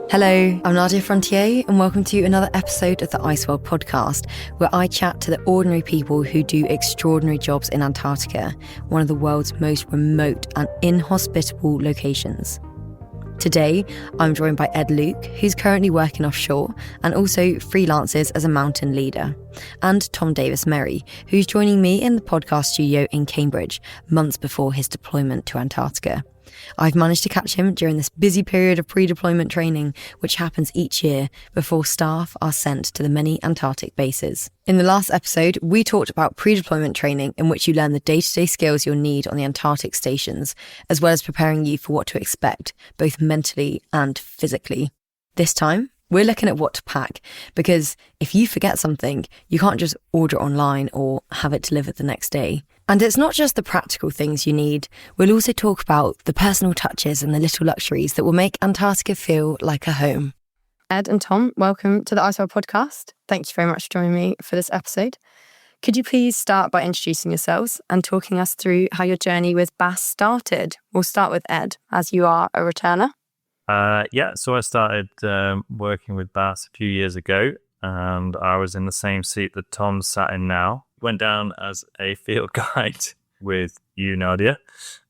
Hello, I'm Nadia Frontier, and welcome to another episode of the Ice World podcast, where I chat to the ordinary people who do extraordinary jobs in Antarctica, one of the world's most remote and inhospitable locations. Today, I'm joined by Ed Luke, who's currently working offshore and also freelances as a mountain leader, and Tom Davis-Merry, who's joining me in the podcast studio in Cambridge months before his deployment to Antarctica. I've managed to catch him during this busy period of pre-deployment training, which happens each year before staff are sent to the many Antarctic bases. In the last episode, we talked about pre-deployment training, in which you learn the day-to-day skills you'll need on the Antarctic stations, as well as preparing you for what to expect, both mentally and physically. This time, we're looking at what to pack, because if you forget something, you can't just order online or have it delivered the next day. And it's not just the practical things you need. We'll also talk about the personal touches and the little luxuries that will make Antarctica feel like a home. Ed and Tom, welcome to the Ice World podcast. Thank you very much for joining me for this episode. Could you please start by introducing yourselves and talking us through how your journey with BAS started? We'll start with Ed, as you are a returner. So I started working with BAS a few years ago, and I was in the same seat that Tom's sat in now. Went down as a field guide with you, Nadia,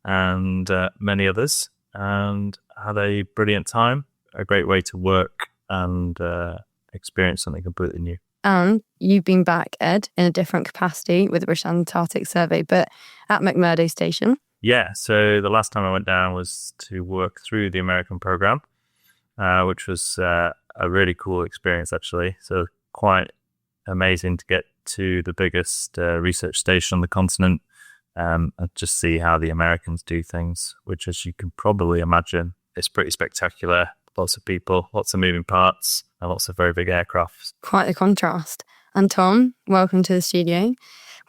and many others, and had a brilliant time. A great way to work and experience something completely new. And you've been back, Ed, in a different capacity with the British Antarctic Survey, but at McMurdo Station. Yeah, so the last time I went down was to work through the American program, which was a really cool experience, actually. So quite amazing to get to the biggest research station on the continent and just see how the Americans do things, which, as you can probably imagine, is pretty spectacular. Lots of people, lots of moving parts, and lots of very big aircraft. Quite the contrast. And Tom, welcome to the studio.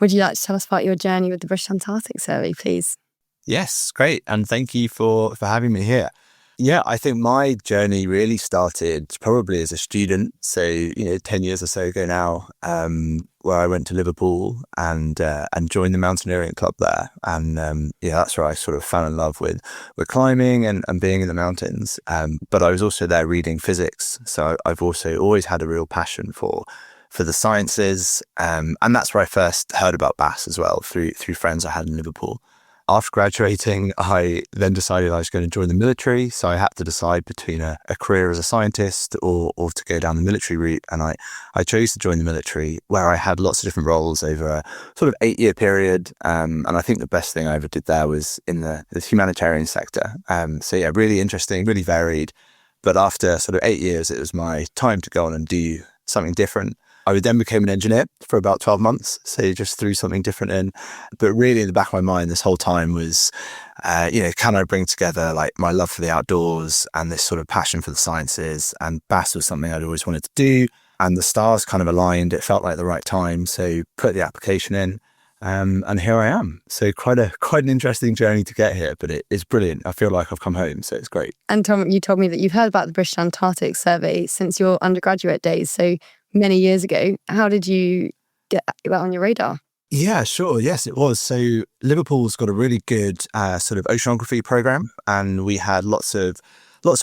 Would you like to tell us about your journey with the British Antarctic Survey, please? Yes, great. And thank you for having me here. Yeah, I think my journey really started probably as a student. So, 10 years or so ago now, where I went to Liverpool and joined the mountaineering club there. And that's where I sort of fell in love with climbing and being in the mountains. But I was also there reading physics. So I've also always had a real passion for the sciences. And that's where I first heard about BAS as well, through friends I had in Liverpool. After graduating, I then decided I was going to join the military. So I had to decide between a career as a scientist or to go down the military route. And I chose to join the military, where I had lots of different roles over a sort of 8-year period. And I think the best thing I ever did there was in the humanitarian sector. Really interesting, really varied. But after sort of 8 years, it was my time to go on and do something different. I then became an engineer for about 12 months. So just threw something different in. But really in the back of my mind this whole time was, can I bring together like my love for the outdoors and this sort of passion for the sciences? And BAS was something I'd always wanted to do. And the stars kind of aligned. It felt like the right time. So put the application in and here I am. So quite an interesting journey to get here, but it is brilliant. I feel like I've come home, so it's great. And Tom, you told me that you've heard about the British Antarctic Survey since your undergraduate days. So many years ago. How did you get that on your radar? Yeah, sure. Yes, it was. So Liverpool's got a really good sort of oceanography program, and we had lots of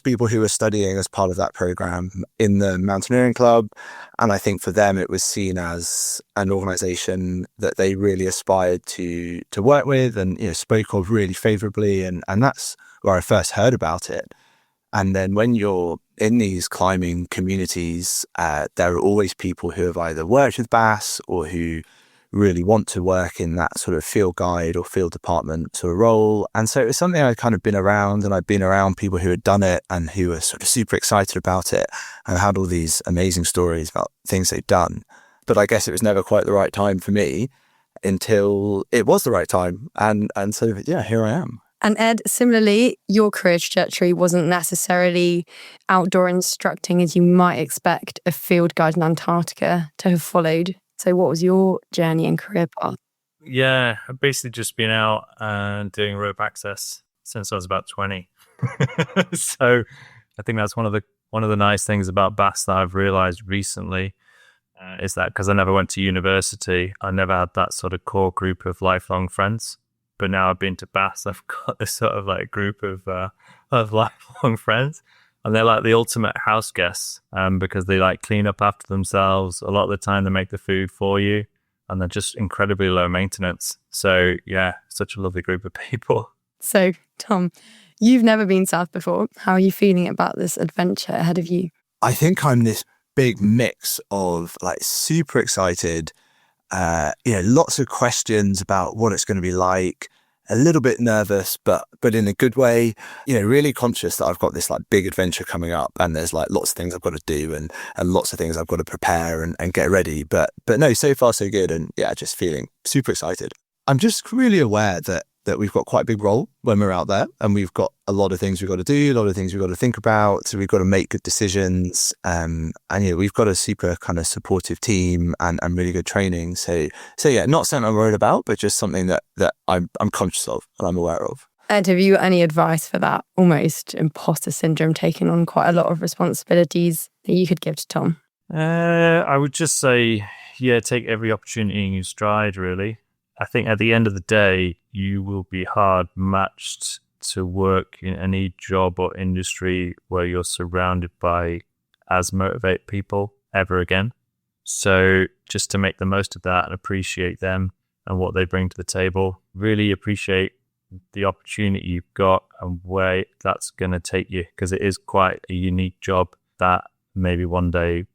people who were studying as part of that program in the mountaineering club. And I think for them, it was seen as an organization that they really aspired to work with and spoke of really favorably. And that's where I first heard about it. And then when you're in these climbing communities, there are always people who have either worked with BAS or who really want to work in that sort of field guide or field department sort of role. And so it was something I'd kind of been around, and I'd been around people who had done it and who were sort of super excited about it and had all these amazing stories about things they'd done. But I guess it was never quite the right time for me until it was the right time. And so, here I am. And Ed, similarly, your career trajectory wasn't necessarily outdoor instructing as you might expect a field guide in Antarctica to have followed. So what was your journey and career path? Yeah, I've basically just been out and doing rope access since I was about 20. So I think that's one of the nice things about BAS that I've realized recently is that because I never went to university, I never had that sort of core group of lifelong friends. But now I've been to BAS, I've got this sort of like group of lifelong friends. And they're like the ultimate house guests because they like clean up after themselves. A lot of the time they make the food for you and they're just incredibly low maintenance. So yeah, such a lovely group of people. So, Tom, you've never been south before. How are you feeling about this adventure ahead of you? I think I'm this big mix of like super excited, lots of questions about what it's going to be like, a little bit nervous, but in a good way, really conscious that I've got this like big adventure coming up and there's like lots of things I've got to do and lots of things I've got to prepare and get ready. But no, so far so good. And yeah, just feeling super excited. I'm just really aware that we've got quite a big role when we're out there and we've got a lot of things we've got to do, a lot of things we've got to think about. So we've got to make good decisions. And we've got a super kind of supportive team and really good training. So yeah, not something I'm worried about, but just something that I'm conscious of and I'm aware of. Ed, have you got any advice for that almost imposter syndrome, taking on quite a lot of responsibilities that you could give to Tom? I would just say, yeah, take every opportunity in your stride, really. I think at the end of the day, you will be hard matched to work in any job or industry where you're surrounded by as motivated people ever again. So just to make the most of that and appreciate them and what they bring to the table, really appreciate the opportunity you've got and where that's going to take you, because it is quite a unique job that maybe one day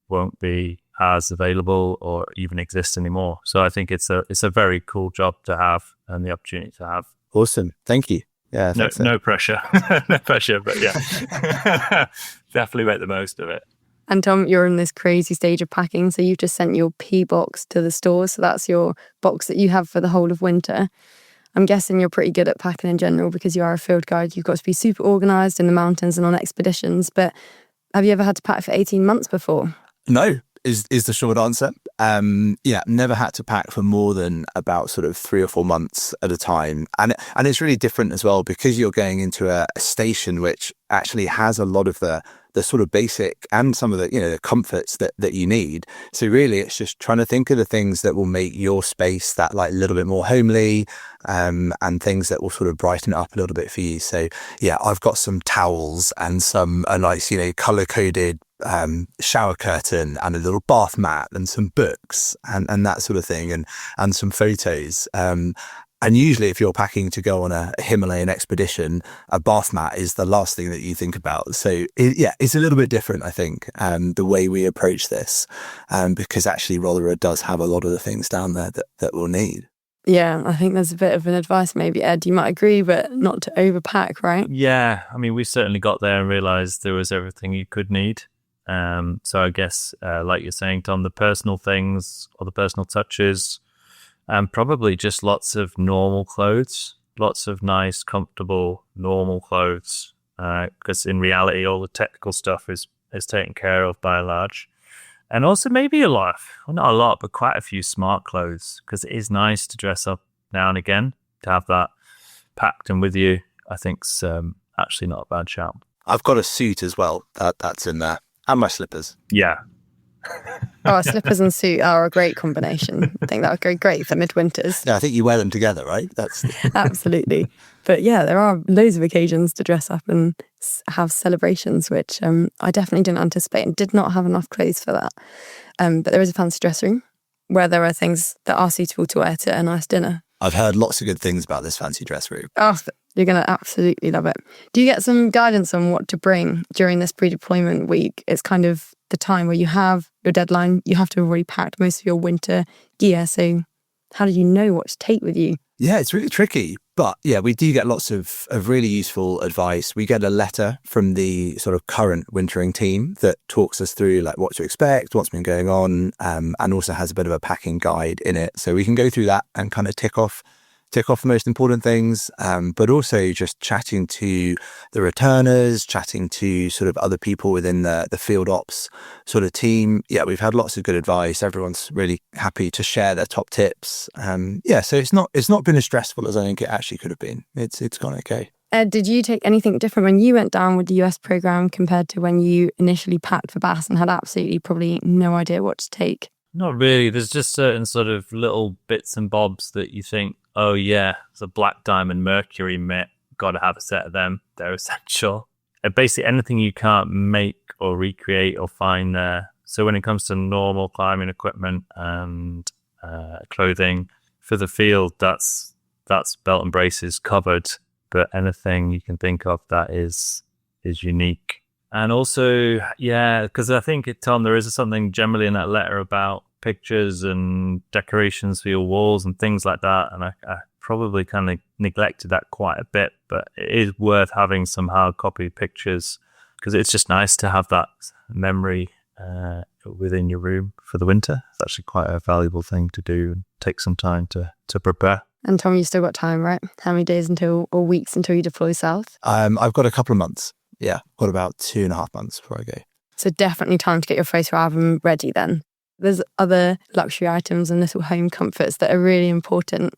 won't be as available or even exist anymore. So I think it's a very cool job to have and the opportunity to have. Awesome. Thank you. Yeah. No pressure. No pressure, but yeah. Definitely make the most of it. And Tom, you're in this crazy stage of packing. So you've just sent your P box to the store. So that's your box that you have for the whole of winter. I'm guessing you're pretty good at packing in general because you are a field guide. You've got to be super organised in the mountains and on expeditions. But have you ever had to pack for 18 months before? No. Is the short answer. Never had to pack for more than about sort of 3 or 4 months at a time. And it's really different as well because you're going into a station which actually has a lot of the sort of basic and some of the, the comforts that you need. So really it's just trying to think of the things that will make your space that like a little bit more homely, and things that will sort of brighten it up a little bit for you. So yeah, I've got some towels and a nice, color-coded shower curtain and a little bath mat and some books and that sort of thing and some photos. And usually if you're packing to go on a Himalayan expedition, a bath mat is the last thing that you think about. So it's a little bit different, I think, the way we approach this, because actually Rothera does have a lot of the things down there that we'll need. Yeah, I think there's a bit of an advice maybe, Ed, you might agree, but not to overpack, right? Yeah, I mean, we certainly got there and realised there was everything you could need. So I guess, like you're saying, Tom, the personal things or the personal touches, and probably just lots of normal clothes, lots of nice, comfortable, normal clothes, because in reality, all the technical stuff is taken care of by and large. And also maybe not a lot, but quite a few smart clothes, because it is nice to dress up now and again. To have that packed and with you, I think's actually not a bad shout. I've got a suit as well. That's in there. And my slippers. Yeah. Slippers and suit are a great combination. I think that would go great for midwinters. Yeah, I think you wear them together, right? That's Absolutely. But yeah, there are loads of occasions to dress up and have celebrations, which I definitely didn't anticipate and did not have enough clothes for that. But there is a fancy dress room where there are things that are suitable to wear to a nice dinner. I've heard lots of good things about this fancy dress room. Oh, you're going to absolutely love it. Do you get some guidance on what to bring during this pre-deployment week? It's kind of the time where you have your deadline. You have to have already packed most of your winter gear. So how do you know what to take with you? Yeah, it's really tricky. But yeah, we do get lots of really useful advice. We get a letter from the sort of current wintering team that talks us through like what to expect, what's been going on, and also has a bit of a packing guide in it. So we can go through that and kind of tick off the most important things, but also just chatting to the returners, chatting to sort of other people within the field ops sort of team. Yeah, we've had lots of good advice. Everyone's really happy to share their top tips. So it's not been as stressful as I think it actually could have been. It's gone okay. Ed, did you take anything different when you went down with the US program compared to when you initially packed for Bass and had absolutely probably no idea what to take? Not really. There's just certain sort of little bits and bobs that you think, oh yeah, it's a black diamond mercury mitt. Got to have a set of them. They're essential. basically anything you can't make or recreate or find there. So when it comes to normal climbing equipment and clothing for the field, that's belt and braces covered. But anything you can think of that is unique. And also, because I think, Tom, there is something generally in that letter about pictures and decorations for your walls and things like that. And I probably kind of neglected that quite a bit, but it is worth having some hard copy pictures because it's just nice to have that memory within your room for the winter. It's actually quite a valuable thing to do and take some time to prepare. And Tom, you still got time, right? How many days or weeks until you deploy south? I've got a couple of months. Yeah, got about 2.5 months before I go. So definitely time to get your photo album ready then. There's other luxury items and little home comforts that are really important.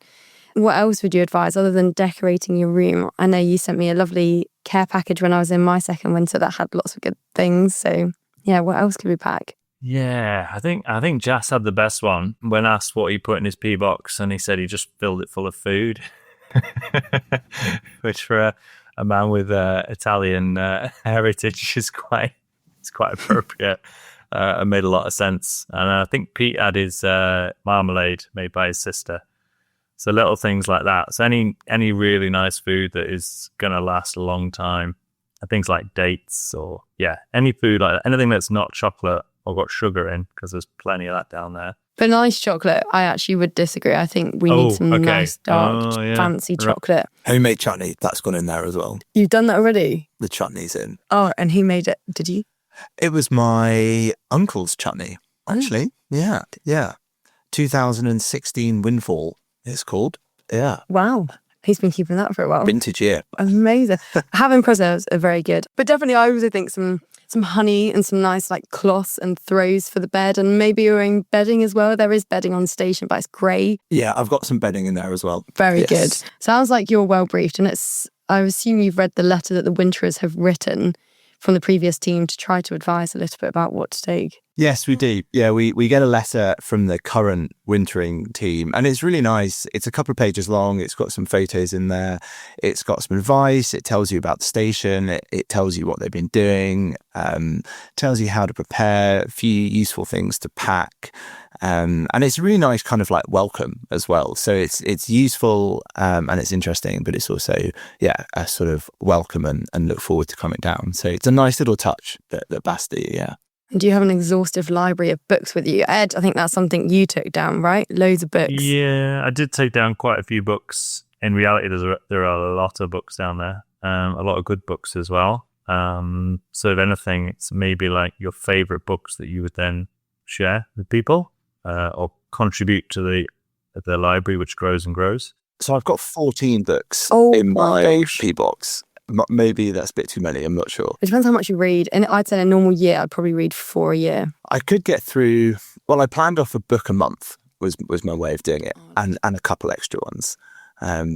What else would you advise other than decorating your room? I know you sent me a lovely care package when I was in my second winter that had lots of good things. So yeah, what else could we pack? Yeah, I think Jas had the best one when asked what he put in his pea box, and he said he just filled it full of food, which for a man with Italian heritage is quite appropriate and made a lot of sense. And I think Pete had his marmalade made by his sister. So little things like that. So any really nice food that is going to last a long time. Things like dates or any food like that. Anything that's not chocolate or got sugar in, because there's plenty of that down there. But nice chocolate, I actually would disagree. I think we need some nice, dark, fancy chocolate. Homemade chutney, that's gone in there as well. You've done that already? The chutney's in. Oh, and who made it? Did you? It was my uncle's chutney, actually. Oh. Yeah. 2016 Windfall, it's called. Yeah. Wow. He's been keeping that for a while. Vintage year. Amazing. Having preserves are very good. But definitely I also think some honey and some nice like cloths and throws for the bed, and maybe your own bedding as well. There is bedding on station, but it's grey. Yeah, I've got some bedding in there as well. Very good. Sounds like you're well briefed, and I assume you've read the letter that the winterers have written from the previous team to try to advise a little bit about what to take. Yes, we do. Yeah, we get a letter from the current wintering team, and it's really nice. It's a couple of pages long. It's got some photos in there. It's got some advice. It tells you about the station. It tells you what they've been doing. Tells you how to prepare, a few useful things to pack. And it's a really nice kind of like welcome as well. So it's useful and it's interesting, but it's also, a sort of welcome and look forward to coming down. So it's a nice little touch that BAS do, yeah. And do you have an exhaustive library of books with you? Ed, I think that's something you took down, right? Loads of books. Yeah, I did take down quite a few books. In reality, there are a lot of books down there, a lot of good books as well. So if anything, it's maybe like your favorite books that you would then share with people or contribute to the library, which grows and grows. So I've got 14 books in my P box. Maybe that's a bit too many, I'm not sure. It depends how much you read. And I'd say in a normal year, I'd probably read 4 a year. I could get through, I planned off a book a month was my way of doing it, and a couple extra ones.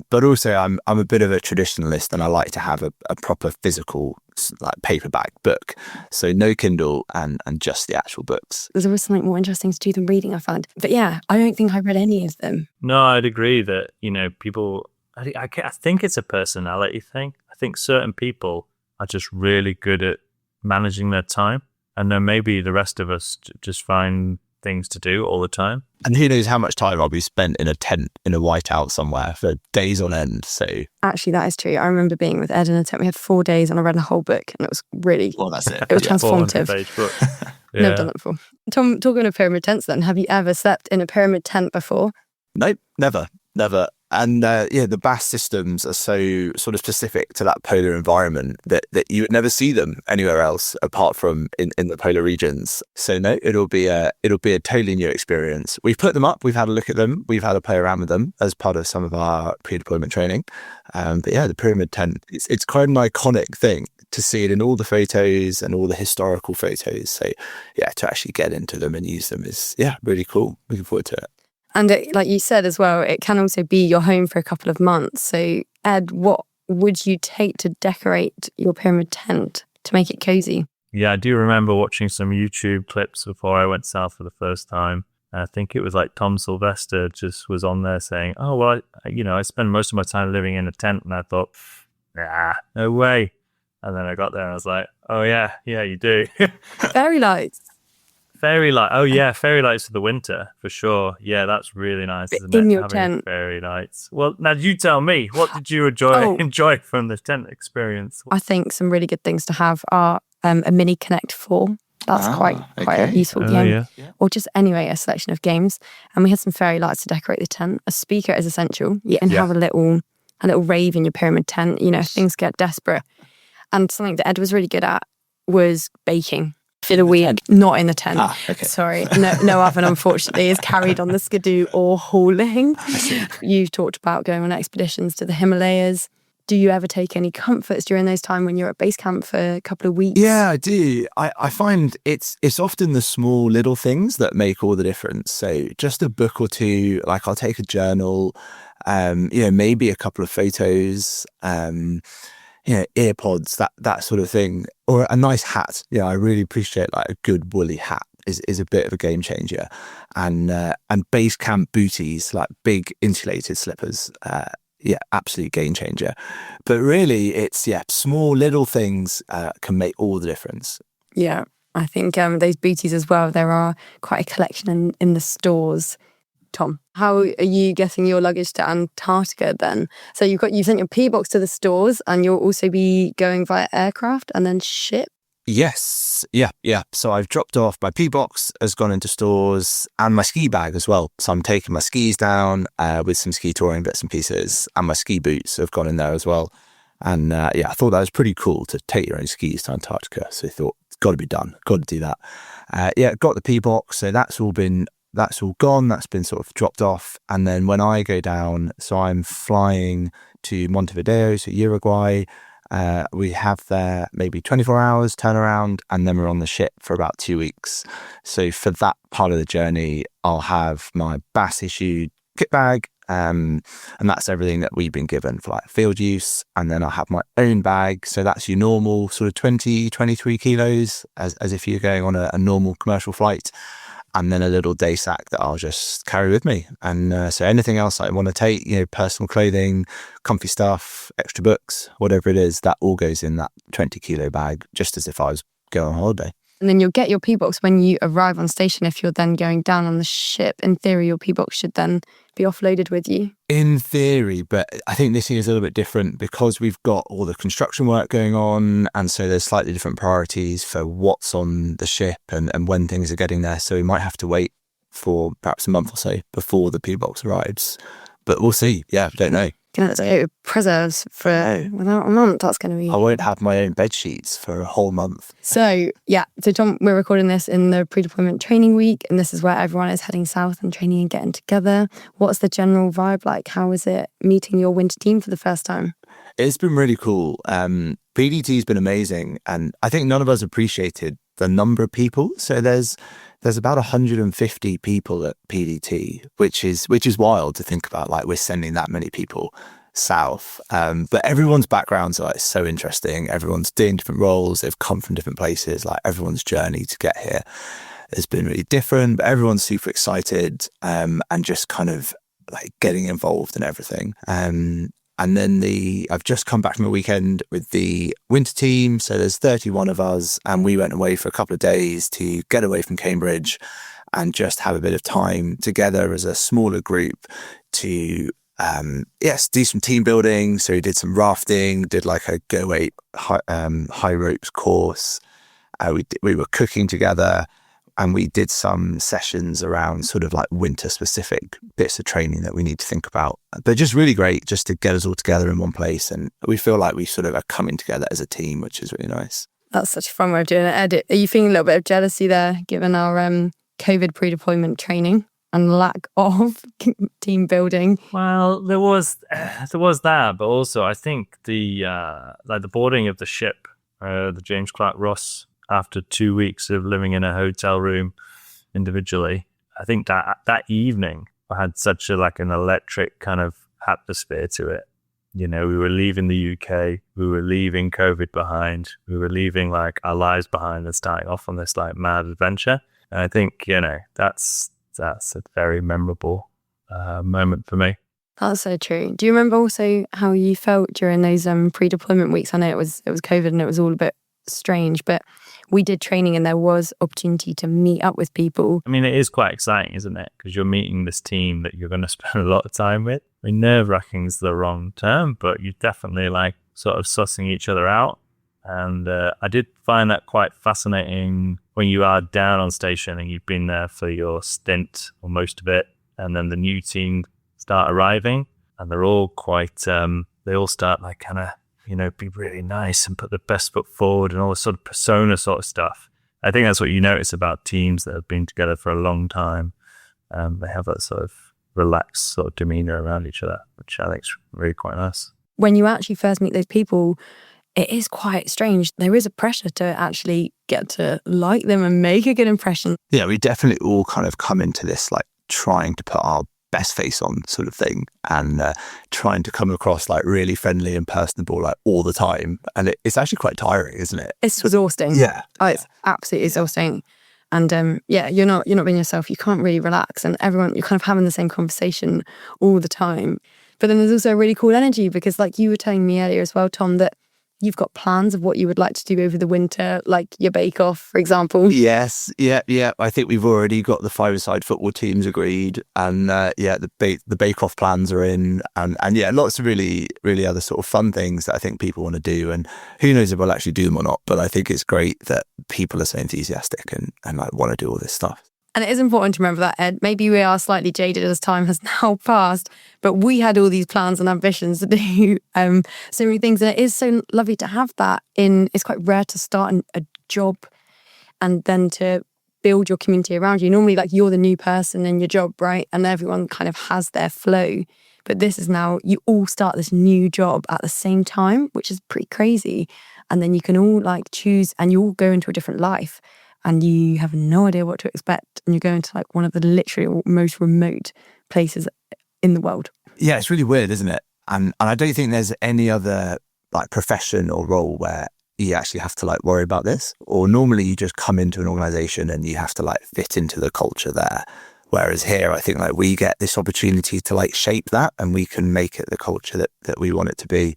But also I'm a bit of a traditionalist, and I like to have a proper physical like paperback book. So no Kindle and just the actual books. There's always something more interesting to do than reading, I find. But yeah, I don't think I read any of them. No, I'd agree that, people, I think it's a personality thing. I think certain people are just really good at managing their time, and then maybe the rest of us just find things to do all the time. And who knows how much time I'll be spent in a tent in a whiteout somewhere for days on end. So actually, that is true. I remember being with Ed in a tent. We had 4 days and I read a whole book, and it was really that's it. It was transformative. 400-page book. Never done that before. Tom, talking of pyramid tents then, have you ever slept in a pyramid tent before? Nope, never. And the BAS systems are so sort of specific to that polar environment that you would never see them anywhere else apart from in the polar regions. So no, it'll be a totally new experience. We've put them up, we've had a look at them, we've had a play around with them as part of some of our pre-deployment training. But yeah, the pyramid tent, it's quite an iconic thing to see it in all the photos and all the historical photos. So yeah, to actually get into them and use them is really cool. Looking forward to it. And like you said as well, it can also be your home for a couple of months. So Ed, what would you take to decorate your pyramid tent to make it cozy? Yeah, I do remember watching some YouTube clips before I went south for the first time. I think it was like Tom Sylvester just was on there saying, oh, well, I spend most of my time living in a tent. And I thought, nah, no way. And then I got there and I was like, oh yeah, you do. Fairy lights. Fairy light. Oh yeah, fairy lights for the winter for sure. Yeah, that's really nice, isn't In it? your Having tent. fairy lights. Well, now you tell me, what did you enjoy from the tent experience? I think some really good things to have are a mini Connect 4. That's quite a useful game. Yeah. Or just anyway, a selection of games. And we had some fairy lights to decorate the tent. A speaker is essential. You can have a little rave in your pyramid tent, you know, if things get desperate. And something that Ed was really good at was baking. For the week, not in the tent. Sorry, no oven, unfortunately, is carried on the skidoo or hauling. You've talked about going on expeditions to the Himalayas. Do you ever take any comforts during those times when you're at base camp for a couple of weeks? Yeah, I do. I find it's often the small little things that make all the difference. So just a book or two, like I'll take a journal, maybe a couple of photos, earpods, that sort of thing, or a nice hat. Yeah, I really appreciate like a good woolly hat is a bit of a game changer, and base camp booties, like big insulated slippers. Absolute game changer. But really, it's small little things can make all the difference. Yeah, I think those booties as well. There are quite a collection in the stores. Tom, how are you getting your luggage to Antarctica then? So you sent your P-box to the stores, and you'll also be going via aircraft and then ship? Yes. Yeah. So I've dropped off my P-box, has gone into stores, and my ski bag as well. So I'm taking my skis down with some ski touring bits and pieces, and my ski boots have gone in there as well. And I thought that was pretty cool to take your own skis to Antarctica. So I thought, got to be done, got to do that. Got the P-box, so that's all gone, that's been sort of dropped off. And then when I go down, so I'm flying to Montevideo, so Uruguay. We have there maybe 24 hours turnaround, and then we're on the ship for about 2 weeks. So for that part of the journey, I'll have my BAS issued kit bag, and that's everything that we've been given for like field use. And then I'll have my own bag. So that's your normal sort of 23 kilos as if you're going on a normal commercial flight. And then a little day sack that I'll just carry with me. And so anything else I want to take, personal clothing, comfy stuff, extra books, whatever it is, that all goes in that 20 kilo bag, just as if I was going on holiday. And then you'll get your P-box when you arrive on station. If you're then going down on the ship, in theory, your P-box should then be offloaded with you. In theory, but I think this year is a little bit different because we've got all the construction work going on. And so there's slightly different priorities for what's on the ship and when things are getting there. So we might have to wait for perhaps a month or so before the P-box arrives. But we'll see. Yeah, don't know. Gonna go with preserves for without a month. That's going to be... I won't have my own bed sheets for a whole month. So Tom, we're recording this in the pre-deployment training week, and this is where everyone is heading south and training and getting together. What's the general vibe like? How is it meeting your winter team for the first time? It's been really cool. PDT's been amazing, and I think none of us appreciated the number of people. So there's about 150 people at PDT, which is wild to think about. Like, we're sending that many people south, but everyone's backgrounds are like so interesting. Everyone's doing different roles. They've come from different places. Like, everyone's journey to get here has been really different, but everyone's super excited and just kind of like getting involved in everything. And then I've just come back from a weekend with the winter team. So there's 31 of us, and we went away for a couple of days to get away from Cambridge and just have a bit of time together as a smaller group to, do some team building. So we did some rafting, did like a Go 8 high ropes course. We were cooking together. And we did some sessions around sort of like winter specific bits of training that we need to think about. But just really great just to get us all together in one place. And we feel like we sort of are coming together as a team, which is really nice. That's such a fun way of doing it. Ed, are you feeling a little bit of jealousy there, given our COVID pre-deployment training and lack of team building? Well, there was that, but also I think the boarding of the ship, the James Clark Ross, after 2 weeks of living in a hotel room individually, I think that evening I had such an electric kind of atmosphere to it. We were leaving the UK, we were leaving COVID behind, we were leaving like our lives behind and starting off on this like mad adventure. And I think, that's a very memorable moment for me. That's so true. Do you remember also how you felt during those pre-deployment weeks? I know it was COVID and it was all a bit strange, but we did training and there was opportunity to meet up with people. I mean, it is quite exciting, isn't it? Because you're meeting this team that you're going to spend a lot of time with. I mean, nerve-wracking is the wrong term, but you're definitely like sort of sussing each other out. And I did find that quite fascinating when you are down on station and you've been there for your stint or most of it, and then the new team start arriving, and they're all quite, they all start like kind of, be really nice and put the best foot forward and all this sort of persona sort of stuff. I think that's what you notice about teams that have been together for a long time. They have that sort of relaxed sort of demeanor around each other, which I think is really quite nice. When you actually first meet those people, it is quite strange. There is a pressure to actually get to like them and make a good impression. Yeah, we definitely all kind of come into this like trying to put our best face on sort of thing, and trying to come across like really friendly and personable like all the time. And it's actually quite tiring, isn't it? It's exhausting. Yeah. Oh, it's absolutely exhausting. And you're not being yourself. You can't really relax, and you're kind of having the same conversation all the time. But then there's also a really cool energy because, like you were telling me earlier as well, Tom, that you've got plans of what you would like to do over the winter, like your bake-off, for example. Yes, yeah. I think we've already got the five-a-side football teams agreed, and the bake-off plans are in, and lots of really, really other sort of fun things that I think people want to do, and who knows if we'll actually do them or not. But I think it's great that people are so enthusiastic and like want to do all this stuff. And it is important to remember that, Ed. Maybe we are slightly jaded as time has now passed, but we had all these plans and ambitions to do so many things. And it is so lovely to have that it's quite rare to start a job and then to build your community around you. Normally, like, you're the new person in your job, right? And everyone kind of has their flow. But this is now, you all start this new job at the same time, which is pretty crazy. And then you can all like choose, and you all go into a different life. And you have no idea what to expect. And you're going to like one of the literally most remote places in the world. Yeah, it's really weird, isn't it? And I don't think there's any other like profession or role where you actually have to like worry about this. Or normally you just come into an organization and you have to like fit into the culture there. Whereas here, I think like we get this opportunity to like shape that, and we can make it the culture that we want it to be.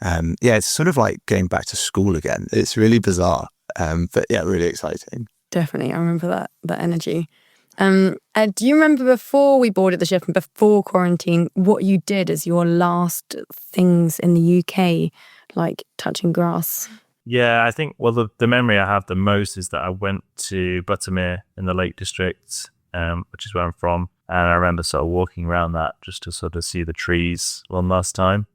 It's sort of like going back to school again. It's really bizarre. But yeah, really exciting. Definitely. I remember that energy. Ed, do you remember before we boarded the ship and before quarantine, what you did as your last things in the UK, like touching grass? Yeah, I think, well, the memory I have the most is that I went to Buttermere in the Lake District, which is where I'm from. And I remember sort of walking around that just to sort of see the trees one last time.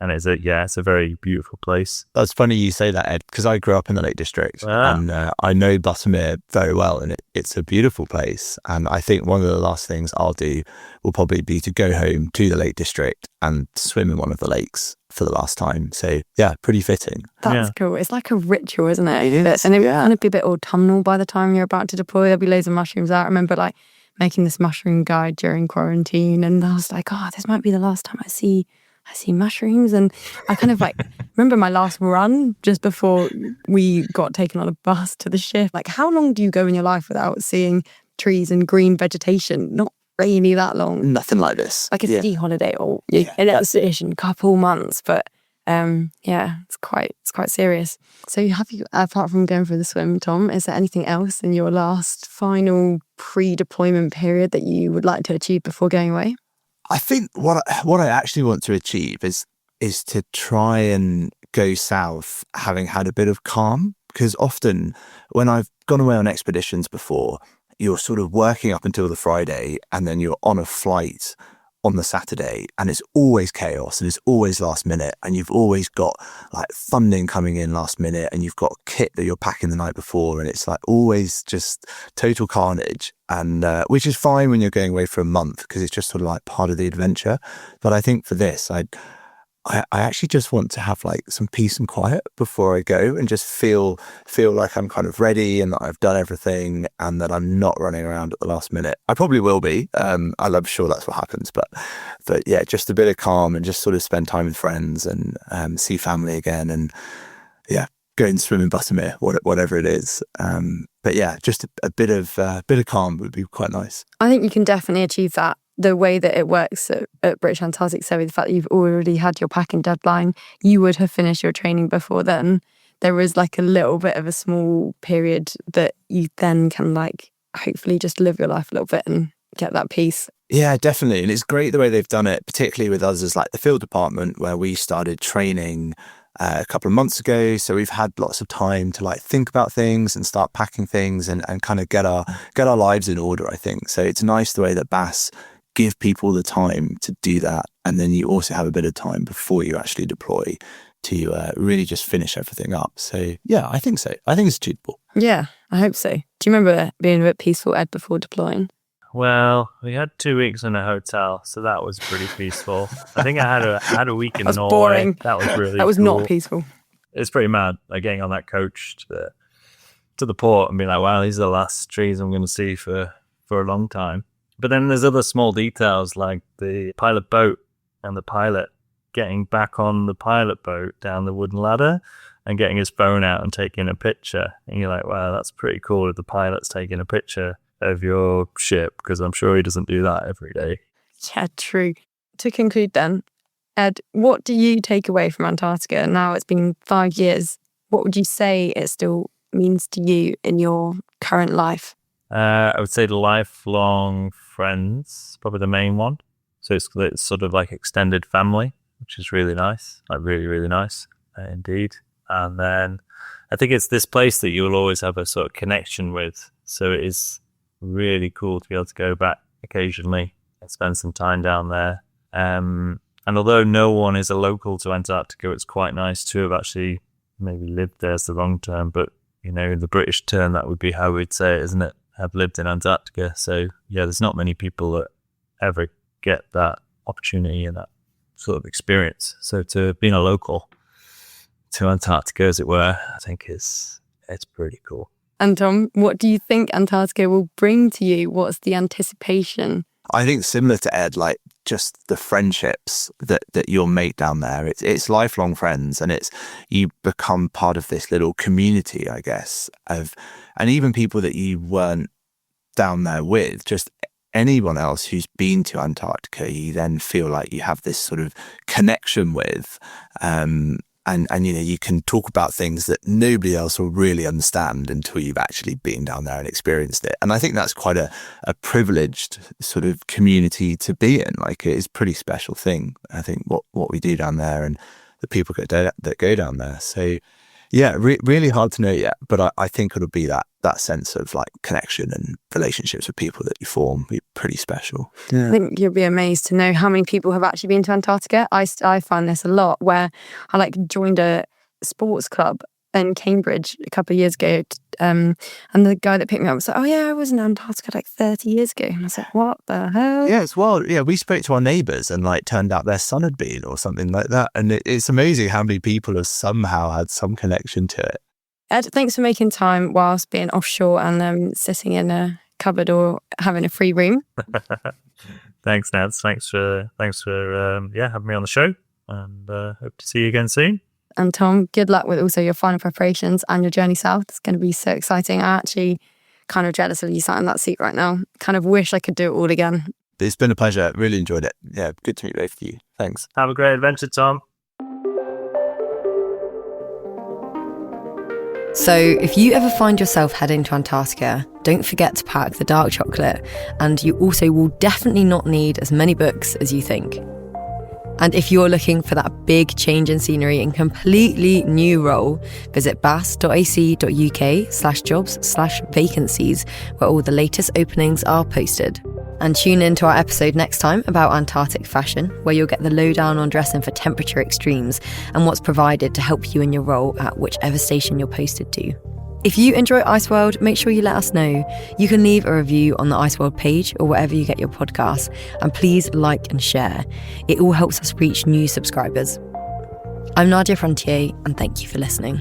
And it's a very beautiful place. That's funny you say that, Ed, because I grew up in the Lake District and I know Buttermere very well, and it's a beautiful place. And I think one of the last things I'll do will probably be to go home to the Lake District and swim in one of the lakes for the last time. So yeah, pretty fitting. That's cool. It's like a ritual, isn't it? It is. And it'd be a bit autumnal by the time you're about to deploy. There'll be loads of mushrooms out. I remember like making this mushroom guide during quarantine, and I was like, this might be the last time I see mushrooms. And I kind of like remember my last run just before we got taken on a bus to the ship. Like, how long do you go in your life without seeing trees and green vegetation? Not really that long. Nothing like this. Like a city holiday or a couple months, but it's quite serious. So have you, apart from going for the swim, Tom, is there anything else in your last final pre-deployment period that you would like to achieve before going away? I think what I actually want to achieve is to try and go south having had a bit of calm, because often when I've gone away on expeditions before, you're sort of working up until the Friday and then you're on a flight on the Saturday, and it's always chaos and it's always last minute, and you've always got like funding coming in last minute, and you've got kit that you're packing the night before, and it's like always just total carnage. And which is fine when you're going away for a month because it's just sort of like part of the adventure. But I think for this, I actually just want to have like some peace and quiet before I go, and just feel like I'm kind of ready and that I've done everything and that I'm not running around at the last minute. I probably will be. I'm sure that's what happens. But yeah, just a bit of calm and just sort of spend time with friends and see family again, and go and swim in Buttermere, whatever it is. But yeah, just a bit of calm would be quite nice. I think you can definitely achieve that the way that it works at British Antarctic Survey, the fact that you've already had your packing deadline, you would have finished your training before then. There was like a little bit of a small period that you then can like hopefully just live your life a little bit and get that peace. Yeah, definitely. And it's great the way they've done it, particularly with us as like the field department, where we started training a couple of months ago. So we've had lots of time to like think about things and start packing things and kind of get our lives in order, I think. So it's nice the way that BAS give people the time to do that. And then you also have a bit of time before you actually deploy to really just finish everything up. So yeah, I think so. I think it's achievable. Yeah, I hope so. Do you remember being a bit peaceful, Ed, before deploying? Well, we had 2 weeks in a hotel, so that was pretty peaceful. I think I had a week in That's Norway. boring. That was really That was cool. not peaceful. It's pretty mad, like getting on that coach to the port and being like, wow, these are the last trees I'm going to see for a long time. But then there's other small details like the pilot boat and the pilot getting back on the pilot boat down the wooden ladder and getting his phone out and taking a picture. And you're like, wow, that's pretty cool if the pilot's taking a picture of your ship, because I'm sure he doesn't do that every day. Yeah, true. To conclude then, Ed, what do you take away from Antarctica? Now it's been 5 years. What would you say it still means to you in your current life? I would say the lifelong friends, probably the main one. So it's sort of like extended family, which is really nice, like really, really nice indeed. And then I think it's this place that you will always have a sort of connection with. So it is really cool to be able to go back occasionally and spend some time down there. And although no one is a local to Antarctica, it's quite nice to have actually maybe lived there's the wrong term, but you know, the British term, that would be how we'd say it, isn't it? Have lived in Antarctica. So yeah, there's not many people that ever get that opportunity and that sort of experience. So to being a local to Antarctica, as it were, I think it's pretty cool. And Tom, what do you think Antarctica will bring to you? What's the anticipation? I think similar to Ed, like just the friendships that you'll make down there. It's lifelong friends, and you become part of this little community, I guess, and even people that you weren't down there with, just anyone else who's been to Antarctica, you then feel like you have this sort of connection with, and you know, you can talk about things that nobody else will really understand until you've actually been down there and experienced it. And I think that's quite a privileged sort of community to be in. Like, it is a pretty special thing, I think, what we do down there and the people that go down there. So yeah, really hard to know yet, but I think it'll be that sense of like connection and relationships with people that you form be pretty special. Yeah. I think you'll be amazed to know how many people have actually been to Antarctica. I find this a lot, where I like joined a sports club in Cambridge a couple of years ago, and the guy that picked me up was like, oh yeah, I was in Antarctica like 30 years ago. And I was like, what the hell? Yeah, it's wild. Yeah, we spoke to our neighbours and like turned out their son had been or something like that. And it's amazing how many people have somehow had some connection to it. Ed, thanks for making time whilst being offshore and sitting in a cupboard or having a free room. Thanks, Nads. Thanks for having me on the show, and hope to see you again soon. And Tom, good luck with also your final preparations and your journey south. It's going to be so exciting. I actually kind of jealous of you sat in that seat right now. Kind of wish I could do it all again. It's been a pleasure. Really enjoyed it. Yeah, good to meet both of you. Thanks. Have a great adventure, Tom. So if you ever find yourself heading to Antarctica, don't forget to pack the dark chocolate, and you also will definitely not need as many books as you think. And if you're looking for that big change in scenery and completely new role, visit bas.ac.uk/jobs/vacancies, where all the latest openings are posted. And tune in to our episode next time about Antarctic fashion, where you'll get the lowdown on dressing for temperature extremes and what's provided to help you in your role at whichever station you're posted to. If you enjoy Iceworld, make sure you let us know. You can leave a review on the Iceworld page or wherever you get your podcasts, and please like and share. It all helps us reach new subscribers. I'm Nadia Frontier, and thank you for listening.